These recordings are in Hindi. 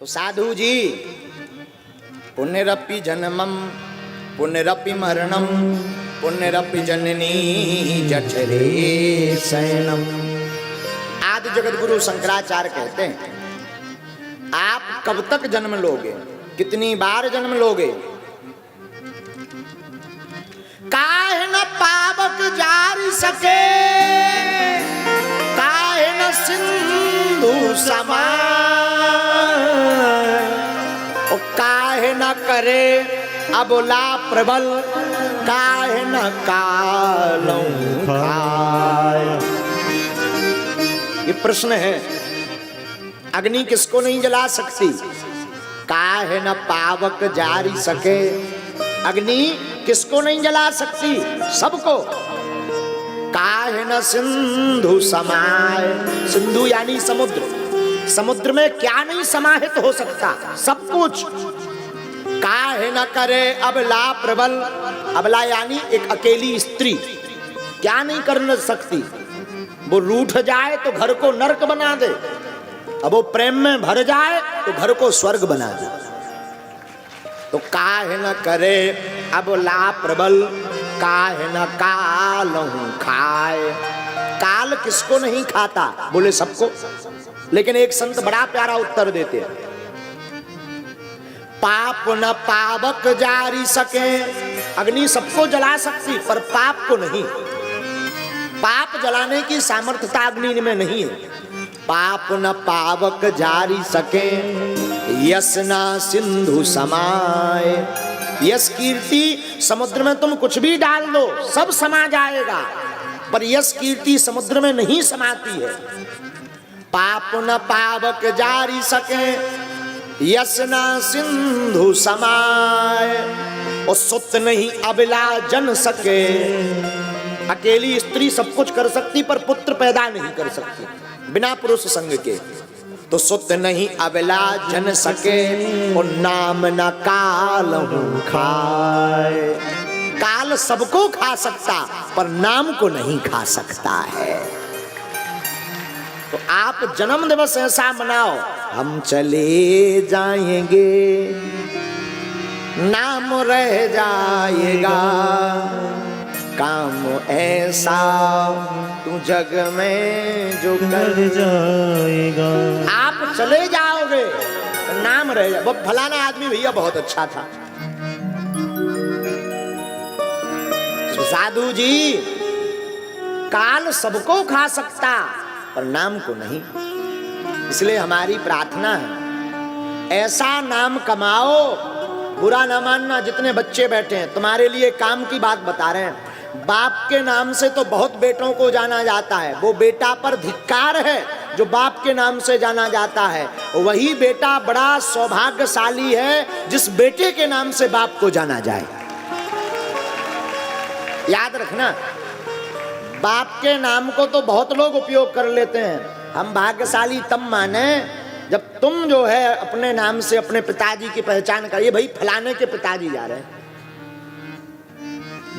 तो साधु जी, पुण्यरपि जन्मम पुण्यरपि मरणम पुण्यरपि जननी जठरे शयनम। आदि जगत गुरु शंकराचार्य कहते हैं, आप कब तक जन्म लोगे, कितनी बार जन्म लोगे? काहे न पावक जारी सके, काहे न सिंधु समान, और काहे न करे अबला प्रबल, काहे न कालों खाए। ये प्रश्न है। अग्नि किसको नहीं जला सकती? काहे न पावक जारी सके, अग्नि किसको नहीं जला सकती? सबको। काहे न सिंधु समाय, सिंधु यानी समुद्र, समुद्र में क्या नहीं समाहित हो सकता? सब कुछ। काहे न करे अबला प्रबल, अबला यानी एक अकेली स्त्री क्या नहीं कर सकती? वो रूठ जाए तो घर को नरक बना दे, अब वो प्रेम में भर जाए तो घर को स्वर्ग बना दे। तो काहे न करे अबला प्रबल, काहे न कालहु खाए। काल किसको नहीं खाता? बोले सबको। लेकिन एक संत बड़ा प्यारा उत्तर देते हैं, पाप न पावक जारी सके। अग्नि सबको जला सकती पर पाप को नहीं। पाप जलाने की सामर्थ्यता अग्नि में नहीं है। पाप न पावक जारी सके, यस न सिंधु समाय। यश कीर्ति समुद्र में तुम कुछ भी डाल दो सब समा जाएगा, पर यश कीर्ति समुद्र में नहीं समाती है। पाप न पावक जारी सके, यस न सिंधु समाय। और सुत नहीं अबला जन सके। अकेली स्त्री सब कुछ कर सकती पर पुत्र पैदा नहीं कर सकती बिना पुरुष संग के। तो सुत नहीं अबला जन सके, और नाम न कालहु खाए। काल सबको खा सकता पर नाम को नहीं खा सकता है। तो आप जन्म दिवस ऐसा मनाओ, हम चले जाएंगे नाम रह जाएगा, काम ऐसा तू जग में जो कर जाएगा। आप चले जाओगे नाम रह जाएगा। वो फलाना आदमी भैया बहुत अच्छा था। साधु जी, काल सबको खा सकता पर नाम को नहीं। इसलिए हमारी प्रार्थना है, ऐसा नाम कमाओ, बुरा ना मानना। जितने बच्चे बैठे हैं तुम्हारे लिए काम की बात बता रहे हैं। बाप के नाम से तो बहुत बेटों को जाना जाता है, वो बेटा पर धिक्कार है जो बाप के नाम से जाना जाता है। वही बेटा बड़ा सौभाग्यशाली है जिस बेटे के नाम से बाप को जाना जाए। याद रखना, बाप के नाम को तो बहुत लोग उपयोग कर लेते हैं। हम भाग्यशाली तब माने जब तुम जो है अपने नाम से अपने पिताजी की पहचान करिए। भाई फलाने के पिताजी जा रहे हैं।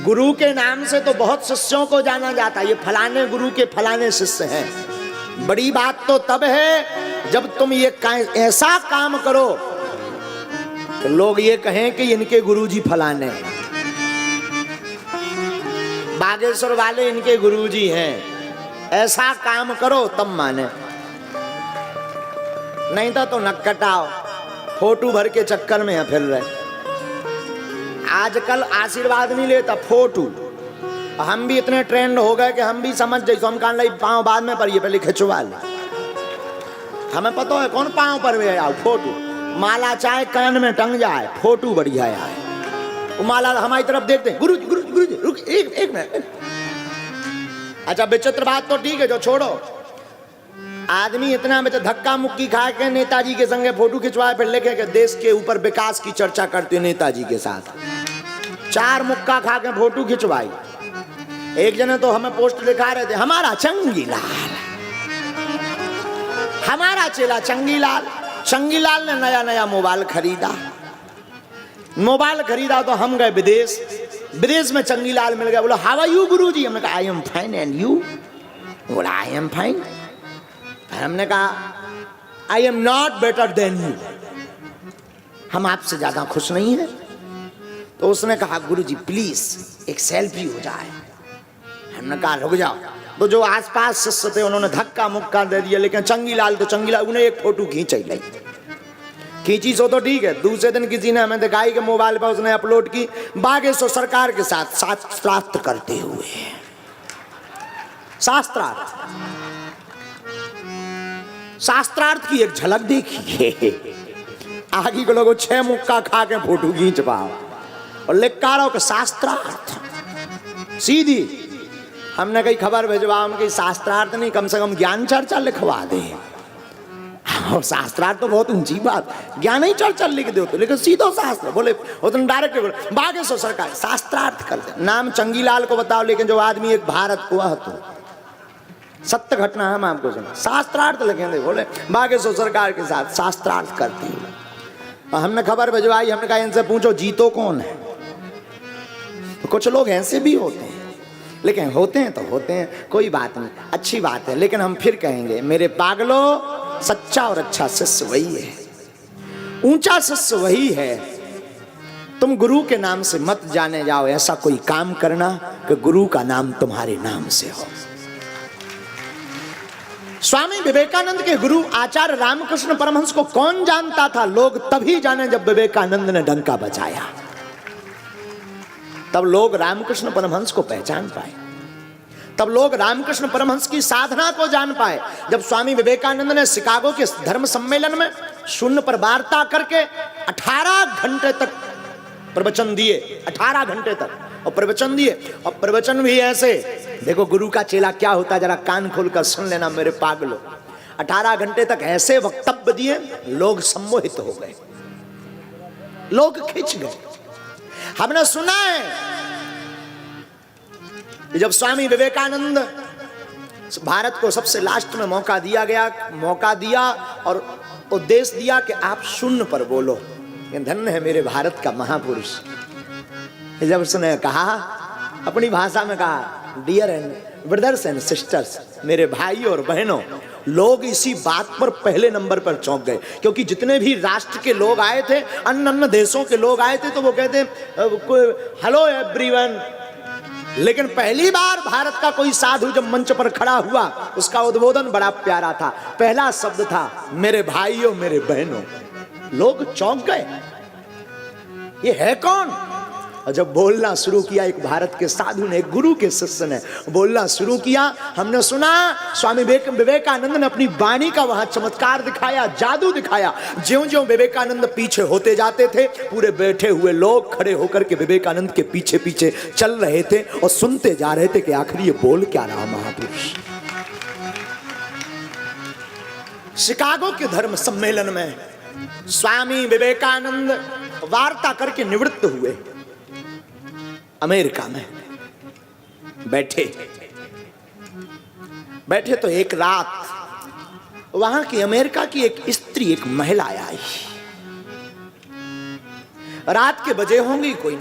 गुरु के नाम से तो बहुत शिष्यों को जाना जाता है, ये फलाने गुरु के फलाने शिष्य हैं। बड़ी बात तो तब है जब तुम ये ऐसा काम करो तो लोग ये कहें कि इनके गुरुजी फलाने, बागेश्वर वाले इनके गुरुजी हैं। ऐसा काम करो तब माने, नहीं तो नक कटाओ, फोटो भर के चक्कर में फिर रहे। आजकल आशीर्वाद नहीं लेता, फोटो। हम भी इतने ट्रेंड हो गए कि हम भी समझ जाए, तो हम कान लाई पाँव बाद में पड़िए, पहले खिंचवा ले। हमें पता है कौन पाँव पर वे आओ फोटो। माला चाहे कान में टंग जाए, फोटो बढ़िया आए। वो माला हमारी तरफ देखते हैं, गुरु जी रुक एक मिनट। अच्छा विचित्र बात तो ठीक है, जो छोड़ो। आदमी इतना में धक्का मुक्की खा के नेताजी के संगे फोटो खिंचवाए, फिर लेके के देश के ऊपर विकास की चर्चा करते नेताजी के साथ। 4 मुक्का खा के फोटो खिंचवाई। एक जने तो हमें पोस्ट दिखा रहे थे, हमारा चंगीलाल, हमारा चेला चंगीलाल। चंगीलाल ने नया नया मोबाइल खरीदा। मोबाइल खरीदा तो हम गए विदेश। विदेश में चंगीलाल मिल गया। बोला हाउ आर यू गुरुजी? हमने कहा I am fine and you? बोला आई एम फाइन। हमने कहा I am not better than you. हम आपसे ज्यादा खुश नहीं हैं। तो उसने कहा गुरुजी प्लीज एक सेल्फी हो जाए। हमने कहा रुक जाओ। तो जो आसपास शिष्य थे उन्होंने धक्का मुक्का दे दिया, लेकिन चंगीलाल तो चंगीलाल उन्हें एक फोटो खींची सो तो ठीक है। दूसरे दिन किसी ने हमें दिखाई कि मोबाइल पर उसने अपलोड की बागेश्वर सरकार के साथ शास्त्रार्थ करते हुए। शास्त्रार्थ की एक झलक देखिए। आगे के लोगों 6 मुक्का खा के फोटो खींच पाओ और लिखकारों के शास्त्रार्थ सीधी। हमने कई खबर भेजवा उनकी शास्त्रार्थ नहीं, कम से कम ज्ञान चर्चा लिखवा दे। और शास्त्रार्थ तो बहुत ऊंची बात, ज्ञान ही चर्चा लिख दो तो, लेकिन सीधो शास्त्र बोले उतने डायरेक्ट बोले बागेश्वर सरकार शास्त्रार्थ करते। नाम चंगीलाल को बताओ, लेकिन जो आदमी एक भारत को तो सत्य घटना हम आपको सुना। शास्त्रार्थ लिखेंगे बोले बागेश्वर सरकार के साथ शास्त्रार्थ करती हूँ। हमने खबर भिजवाई, हमने कहा इनसे पूछो जीतो कौन है। तो कुछ लोग ऐसे भी होते हैं, लेकिन होते हैं तो होते हैं, कोई बात नहीं, अच्छी बात है। लेकिन हम फिर कहेंगे मेरे पागलों, सच्चा और अच्छा शिष्य वही है, ऊंचा शिष्य वही है। तुम गुरु के नाम से मत जाने जाओ, ऐसा कोई काम करना कि गुरु का नाम तुम्हारे नाम से हो। स्वामी विवेकानंद के गुरु आचार्य रामकृष्ण परमहंस को कौन जानता था? लोग तभी जाने जब विवेकानंद ने डंका बजाया, तब लोग रामकृष्ण परमहंस को पहचान पाए, तब लोग रामकृष्ण परमहंस की साधना को जान पाए। जब स्वामी विवेकानंद ने शिकागो के धर्म सम्मेलन में शून्य पर वार्ता करके 18 घंटे तक प्रवचन दिए, 18 घंटे तक और प्रवचन दिए। और प्रवचन भी ऐसे, देखो गुरु का चेला क्या होता है, जरा कान खोलकर सुन लेना मेरे पागलों। 18 घंटे तक ऐसे वक्तव्य दिए, लोग सम्मोहित हो गए, लोग खिंच गए। हमने सुना है कि जब स्वामी विवेकानंद भारत को सबसे लास्ट में मौका दिया और उपदेश दिया कि आप शून्य पर बोलो। धन्य है मेरे भारत का महापुरुष। जब उसने कहा, अपनी भाषा में कहा, dear and brothers and sisters, मेरे भाई और बहनों, लोग इसी बात पर पहले नंबर पर चौंक गए। क्योंकि जितने भी राष्ट्र के लोग आए थे, अन्य देशों के लोग आए थे, तो वो कहते हेलो एवरीवन। लेकिन पहली बार भारत का कोई साधु जब मंच पर खड़ा हुआ, उसका उद्बोधन बड़ा प्यारा था। पहला शब्द था मेरे भाइयों मेरे बहनों। लोग चौंक गए, ये है कौन? और जब बोलना शुरू किया एक भारत के साधु ने, एक गुरु के शिष्य ने बोलना शुरू किया, हमने सुना स्वामी विवेकानंद ने अपनी वाणी का वहां चमत्कार दिखाया, जादू दिखाया। ज्यों-ज्यों विवेकानंद पीछे होते जाते थे, पूरे बैठे हुए लोग खड़े होकर के विवेकानंद के पीछे पीछे चल रहे थे और सुनते जा रहे थे कि आखिर ये बोल क्या रहा महापुरुष। शिकागो के धर्म सम्मेलन में स्वामी विवेकानंद वार्ता करके निवृत्त हुए। अमेरिका में बैठे तो एक रात वहां की अमेरिका की एक स्त्री, एक महिला आई। रात के बजे होंगी कोई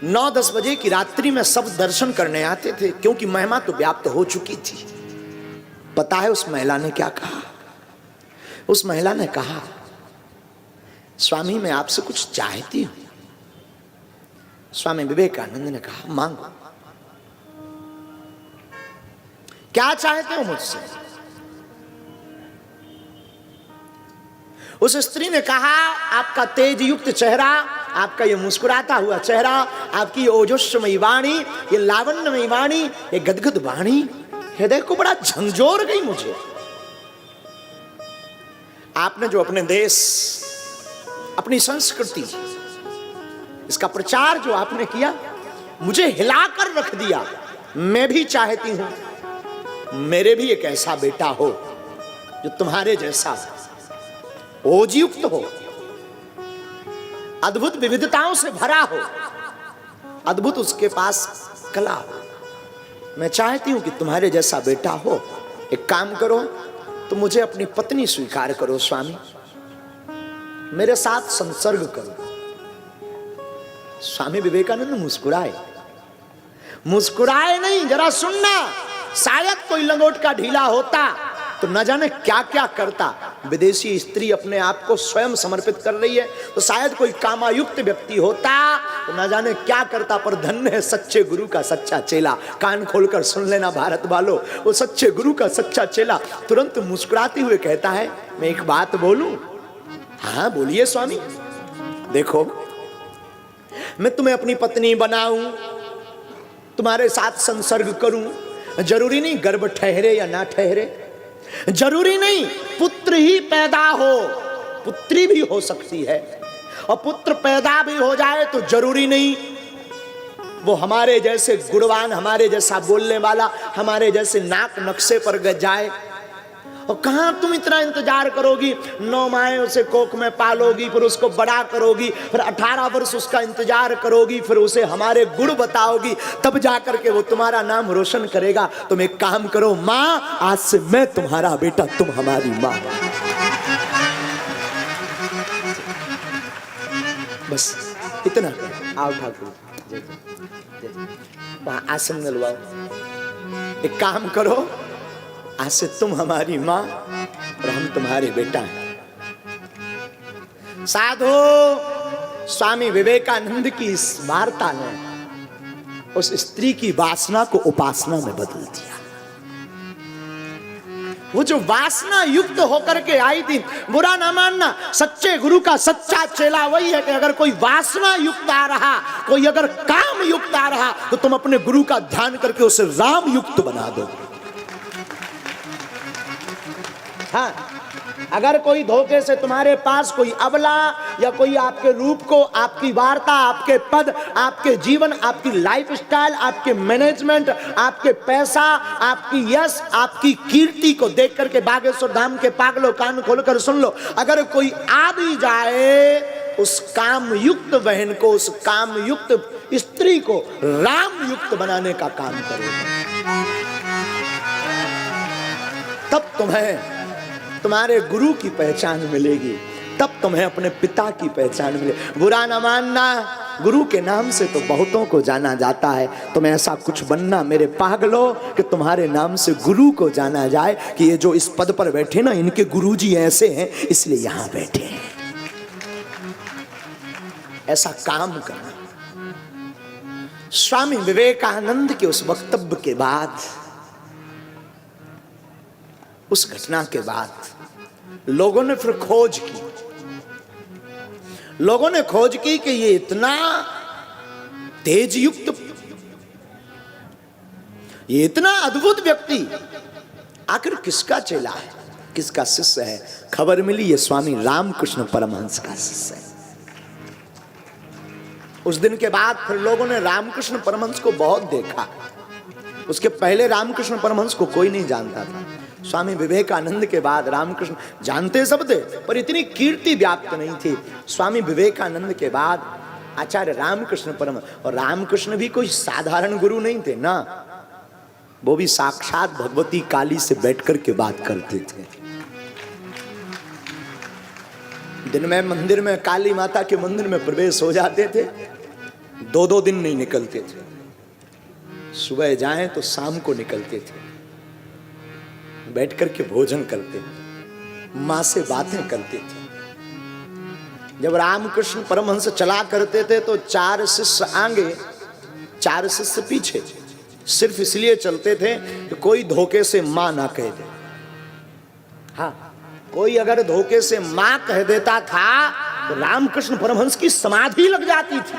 9-10 बजे की रात्रि में सब दर्शन करने आते थे, क्योंकि महिमा तो व्याप्त हो चुकी थी। पता है उस महिला ने क्या कहा? उस महिला ने कहा, स्वामी मैं आपसे कुछ चाहती हूं। स्वामी विवेकानंद ने कहा, मांगो। क्या चाहते हो मुझसे? उस स्त्री ने कहा, आपका तेज युक्त चेहरा, आपका ये मुस्कुराता हुआ चेहरा, आपकी ये ओजस्वी वाणी, ये लावण्यमयी वाणी, ये गदगद वाणी हृदय को बड़ा झंझोर गई मुझे। आपने जो अपने देश, अपनी संस्कृति, इसका प्रचार जो आपने किया, मुझे हिलाकर रख दिया। मैं भी चाहती हूं मेरे भी एक ऐसा बेटा हो जो तुम्हारे जैसा ओजयुक्त हो, अद्भुत विविधताओं से भरा हो, अद्भुत उसके पास कला हो। मैं चाहती हूं कि तुम्हारे जैसा बेटा हो। एक काम करो, तो मुझे अपनी पत्नी स्वीकार करो स्वामी, मेरे साथ संसर्ग करो। स्वामी विवेकानंद मुस्कुराए नहीं, जरा सुनना, शायद कोई लंगोट का ढीला होता तो न जाने क्या क्या करता। विदेशी स्त्री अपने आप को स्वयं समर्पित कर रही है, तो शायद कोई कामायुक्त व्यक्ति होता तो न जाने क्या करता। पर धन्य है सच्चे गुरु का सच्चा चेला। कान खोलकर सुन लेना भारत वालों, वो सच्चे गुरु का सच्चा चेला तुरंत मुस्कुराते हुए कहता है, मैं एक बात बोलूं? हाँ बोलिए स्वामी। देखो, मैं तुम्हें अपनी पत्नी बनाऊं, तुम्हारे साथ संसर्ग करूं, जरूरी नहीं गर्भ ठहरे या ना ठहरे, जरूरी नहीं पुत्र ही पैदा हो, पुत्री भी हो सकती है। और पुत्र पैदा भी हो जाए तो जरूरी नहीं वो हमारे जैसे गुणवान, हमारे जैसा बोलने वाला, हमारे जैसे नाक नक्शे पर जाए। और कहां तुम इतना इंतजार करोगी? 9 माहें उसे कोख में पालोगी, फिर उसको बड़ा करोगी, फिर 18 वर्ष उसका इंतजार करोगी, फिर उसे हमारे गुण बताओगी, तब जाकर के वो तुम्हारा नाम रोशन करेगा। तुम एक काम करो माँ, आज से मैं तुम्हारा बेटा, तुम हमारी माँ। बस इतना। आओ ठाकुर, वहां आसन दिलवाओ। एक काम करो, आज से तुम हमारी माँ और हम तुम्हारे बेटा हैं। साधु स्वामी विवेकानंद की इस वार्ता ने उस स्त्री की वासना को उपासना में बदल दिया। वो जो वासना युक्त होकर के आई थी, बुरा ना मानना, सच्चे गुरु का सच्चा चेला वही है कि अगर कोई वासना युक्त आ रहा, कोई अगर काम युक्त आ रहा, तो तुम अपने गुरु का ध्यान करके उसे राम युक्त बना दो। हाँ, अगर कोई धोखे से तुम्हारे पास कोई अबला या कोई आपके रूप को, आपकी वार्ता, आपके पद, आपके जीवन, आपकी लाइफस्टाइल, आपके मैनेजमेंट, आपके पैसा, आपकी यश, आपकी कीर्ति को देख करके, बागेश्वर धाम के पागलों कान खोलकर सुन लो, अगर कोई आ भी जाए, उस काम युक्त बहन को, उस काम युक्त स्त्री को राम युक्त बनाने का काम करेगा। तब तुम्हें तुम्हारे गुरु की पहचान मिलेगी, तब तुम्हें अपने पिता की पहचान मिलेगी। बुरा न मानना, गुरु के नाम से तो बहुतों को जाना जाता है। तुम्हें ऐसा कुछ बनना मेरे पागलों कि तुम्हारे नाम से गुरु को जाना जाए कि ये जो इस पद पर बैठे ना, इनके गुरुजी ऐसे हैं, इसलिए यहां बैठे हैं। ऐसा काम करना। स्वामी विवेकानंद के उस वक्तव्य के बाद, उस घटना के बाद लोगों ने फिर खोज की। लोगों ने खोज की कि ये इतना तेज युक्त, ये इतना अद्भुत व्यक्ति आखिर किसका चेला है, किसका शिष्य है। खबर मिली ये स्वामी रामकृष्ण परमहंस का शिष्य है। उस दिन के बाद फिर लोगों ने रामकृष्ण परमहंस को बहुत देखा। उसके पहले रामकृष्ण परमहंस को कोई नहीं जानता था। स्वामी विवेकानंद के बाद रामकृष्ण जानते सब थे, पर इतनी कीर्ति व्याप्त नहीं थी। स्वामी विवेकानंद के बाद आचार्य रामकृष्ण परमहंस, और रामकृष्ण भी कोई साधारण गुरु नहीं थे ना, वो भी साक्षात भगवती काली से बैठकर के बात करते थे। दिन में मंदिर में, काली माता के मंदिर में प्रवेश हो जाते थे, 2-2 दिन नहीं निकलते थे। सुबह जाएं तो शाम को निकलते थे, बैठ करके भोजन करते, माँ से बातें करते थे। जब रामकृष्ण परमहंस चला करते थे तो 4 शिष्य आगे, 4 शिष्य पीछे, सिर्फ इसलिए चलते थे कि कोई धोखे से माँ ना कह दे। हाँ, कोई अगर धोखे से माँ कह देता था तो रामकृष्ण परमहंस की समाधि लग जाती थी।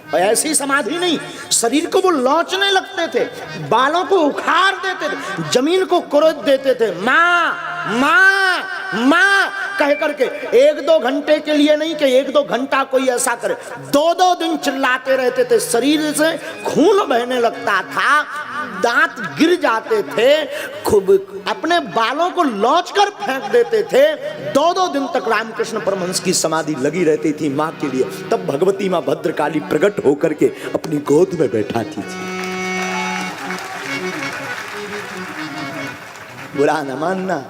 और ऐसी समाधि नहीं, शरीर को वो लौचने लगते थे, बालों को उखाड़ देते थे, जमीन को कुरेद देते थे। माँ माँ माँ कह करके 1-2 घंटे के लिए नहीं कि 1-2 घंटा कोई ऐसा करे, 2-2 दिन चिल्लाते रहते थे। शरीर से खून बहने लगता था, दांत गिर जाते थे, खूब अपने बालों को लौच कर फेंक देते थे। 2-2 दिन तक रामकृष्ण परमहंस की समाधि लगी रहती थी माँ के लिए। तब भगवती माँ भद्रकाली प्रकट होकर के अपनी गोद में बैठाती थी। बुरा न मानना,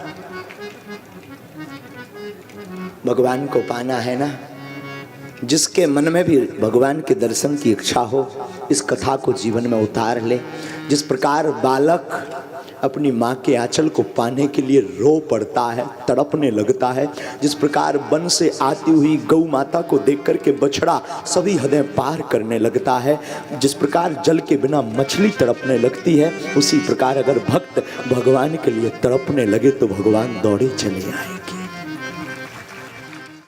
भगवान को पाना है ना, जिसके मन में भी भगवान के दर्शन की इच्छा हो, इस कथा को जीवन में उतार ले। जिस प्रकार बालक अपनी माँ के आंचल को पाने के लिए रो पड़ता है, तड़पने लगता है। जिस प्रकार वन से आती हुई गौ माता को देख करके बछड़ा सभी हदें पार करने लगता है, जिस प्रकार जल के बिना मछली तड़पने लगती है, उसी प्रकार अगर भक्त भगवान के लिए तड़पने लगे तो भगवान दौड़े चले आएंगे।